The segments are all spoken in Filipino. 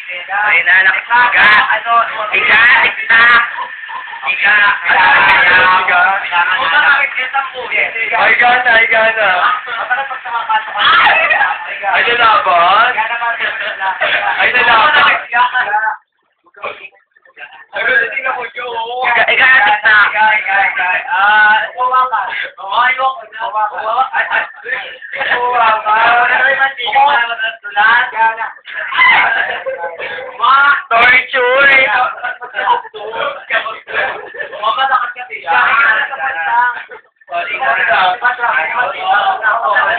Ay, nanak. Higa. Higa. Tiktak. Higa. Higa na, higa na. Ay, nalaban? Ay, nalaban. Higa na, tiktak. Torture.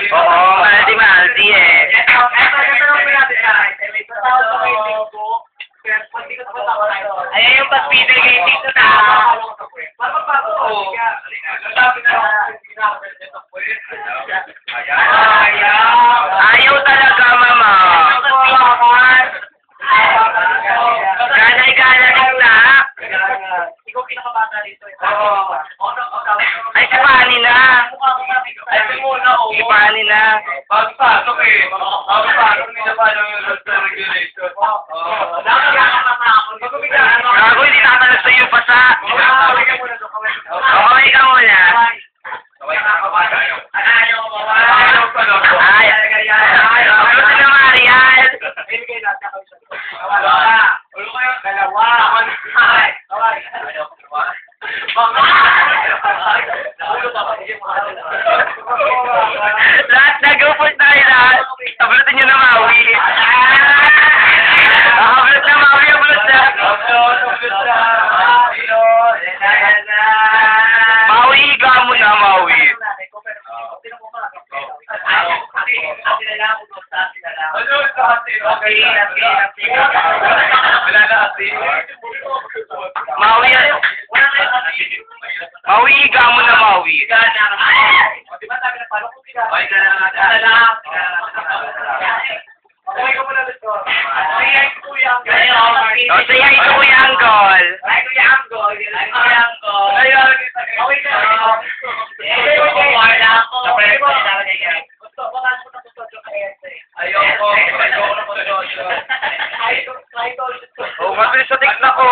Oo, maldi eh. Ayan yung pag-feeder kay Tito na. Ayaw talaga, mama. Ganay-ganay na. Ay, si Pani na. Si Pani na. Pagpasok eh. Pagpasok nila pa lang yung rules and regulation. Gago, hindi tatalas sa'yo basa. Okay ka muna. Ay, gusto na Marian. Lahat nag-upos tayo lahat. Ablutin nyo na Maui. Ablut na Maui, ablut na. Maui, higa mo na Maui. Maui, Maui, higa mo na Maui. O, say hi to Kuya Anggol. Oh, mabilis sa tikla ko.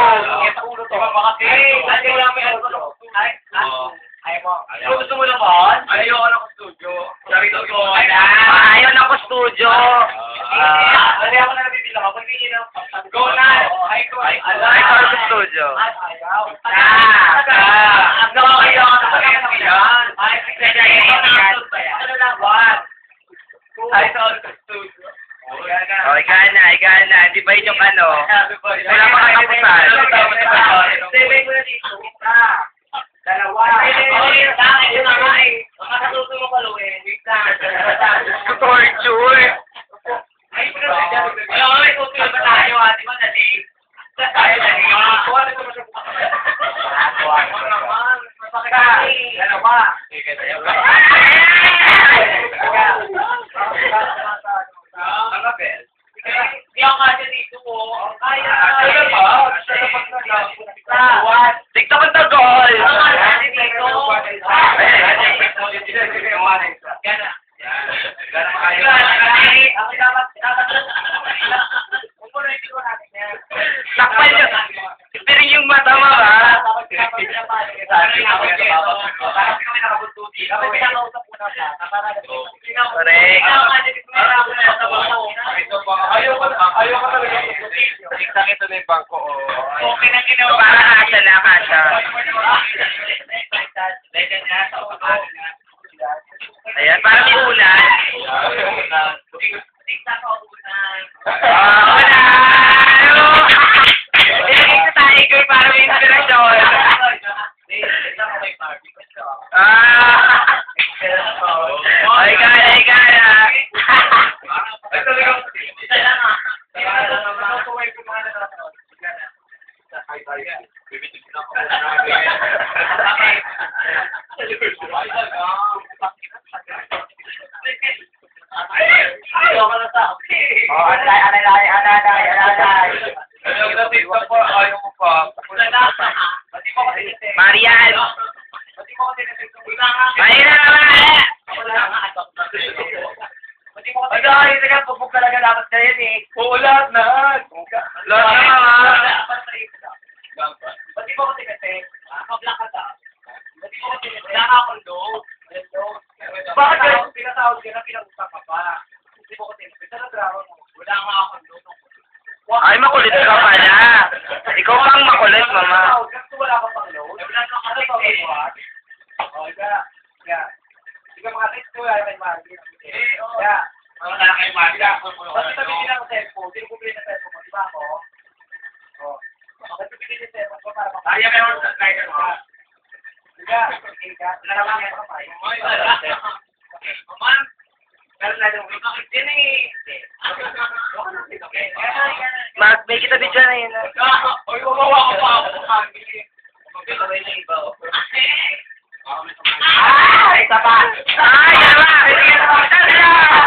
Gusto mo naman? Ayaw ako ng studio. Sabi ko, Ayaw na ko studio. Dali ako na nabibila ka. Go na! Ay, Ayaw sa studio. O, higa na. Hindi ba yun yung ano? Wala pa katapusan. Torture. TikTok ang tagol. Takpan nyo. Piring yung mata mo, ha? Correct. Ayaw ka talaga. Ito na yung bangko. Okay na ginawa. Para kasha na, kasha. Ayan, para may ulan. Ulan! Ilagay sa tiger para may inspirasyon. Ay, gana. Ay, talagang... Marian! Ay na naman! Ay, talaga, pupuk talaga dapat na yan eh. Oo, lahat na. Lahat na mga... Ba't di ba ko tineteng? Kablock ka ta. Ba't di ba ko tineteng? Wala ka akong load. Bakit ka pinatawag ka na pinag-usap ka pa? Ba't di ba ko tineteng? Sa drama mo, wala ka akong load. Ay, makulit ka pala. Ikaw pang makulit, mama. Gusto wala ka pang load? Wala ka pang load. O, Di ka makatext ko, wala kay Margie. Wala kay Margie. Ba't ito binigyan ng cellphone? Sino ko binigyan ng cellphone mo? Di ba ako? O. Ba't ito binigyan ng cellphone ko para makakita? Kaya meron sa driver mo. Diga, okay ka. Wala naman kayo kapay. Mama, meron na yung bakit din eh. May kita video na yun. Oy, wawawa ko pa ako. Ay, isa pa! Ay, isa pa!